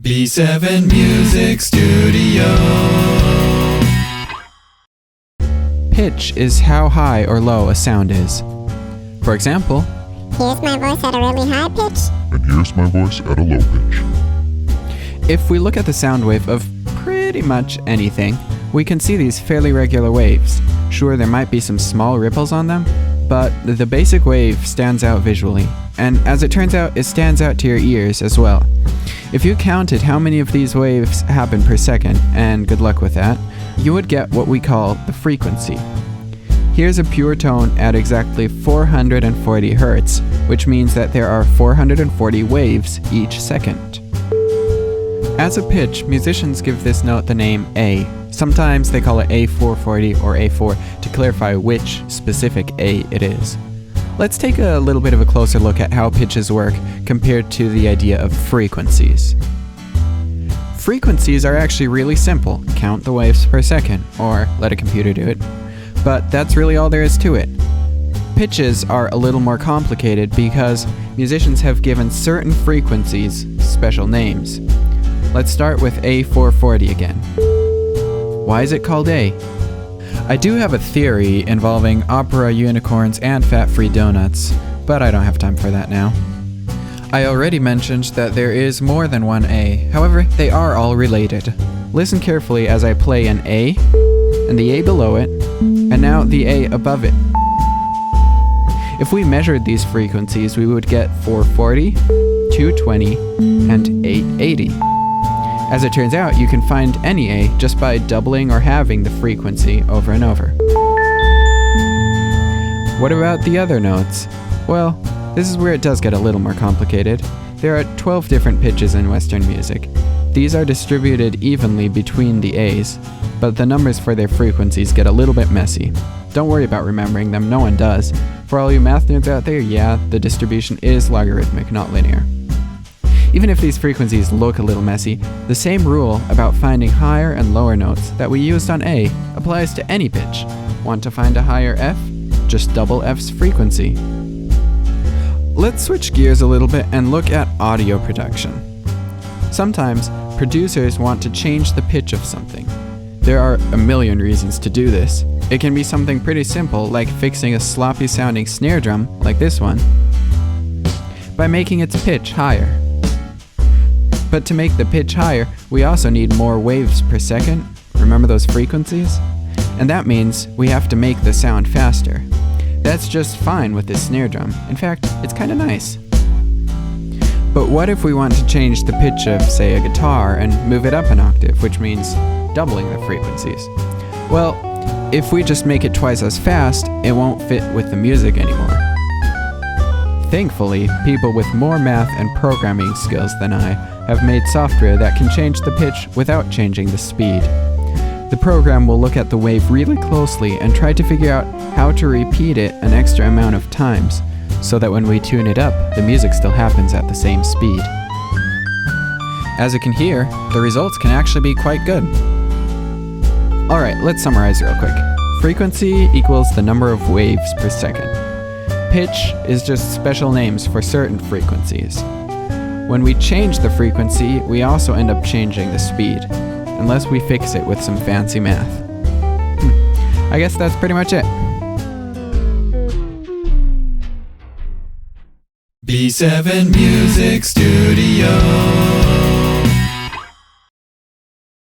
B7 Music Studio. Pitch is how high or low a sound is. For example, here's my voice at a really high pitch. And here's my voice at a low pitch. if we look at the sound wave of pretty much anything, we can see these fairly regular waves. Sure, there might be some small ripples on them, but the basic wave stands out visually. And as it turns out, it stands out to your ears as well. If you counted how many of these waves happen per second, and good luck with that, you would get what we call the frequency. Here's a pure tone at exactly 440 Hertz, which means that there are 440 waves each second. As a pitch, musicians give this note the name A. Sometimes they call it A440 or A4 to clarify which specific A it is. Let's take a little bit of a closer look at how pitches work compared to the idea of frequencies. Frequencies are actually really simple. Count the waves per second, or let a computer do it. But that's really all there is to it. Pitches are a little more complicated because musicians have given certain frequencies special names. Let's start with A440 again. Why is it called A? I do have a theory involving opera unicorns and fat-free donuts, but I don't have time for that now. I already mentioned that there is more than one A, however, they are all related. Listen carefully as I play an A, and the A below it, and now the A above it. If we measured these frequencies, we would get 440, 220, and 880. As it turns out, you can find any A just by doubling or halving the frequency over and over. What about the other notes? Well, this is where it does get a little more complicated. There are 12 different pitches in Western music. These are distributed evenly between the A's, but the numbers for their frequencies get a little bit messy. Don't worry about remembering them, no one does. For all you math nerds out there, yeah, the distribution is logarithmic, not linear. Even if these frequencies look a little messy, the same rule about finding higher and lower notes that we used on A applies to any pitch. Want to find a higher F? Just double F's frequency. Let's switch gears a little bit and look at audio production. Sometimes, producers want to change the pitch of something. There are a million reasons to do this. It can be something pretty simple, like fixing a sloppy sounding snare drum, like this one, by making its pitch higher. But to make the pitch higher, we also need more waves per second. Remember those frequencies? And that means we have to make the sound faster. That's just fine with this snare drum. In fact, it's kind of nice. But what if we want to change the pitch of, say, a guitar and move it up an octave, which means doubling the frequencies? Well, if we just make it twice as fast, it won't fit with the music anymore. Thankfully, people with more math and programming skills than I have made software that can change the pitch without changing the speed. The program will look at the wave really closely and try to figure out how to repeat it an extra amount of times, so that when we tune it up, the music still happens at the same speed. As you can hear, the results can actually be quite good. Alright, let's summarize real quick. Frequency equals the number of waves per second. Pitch is just special names for certain frequencies. When we change the frequency, we also end up changing the speed, unless we fix it with some fancy math. I guess that's pretty much it. B7 Music Studio.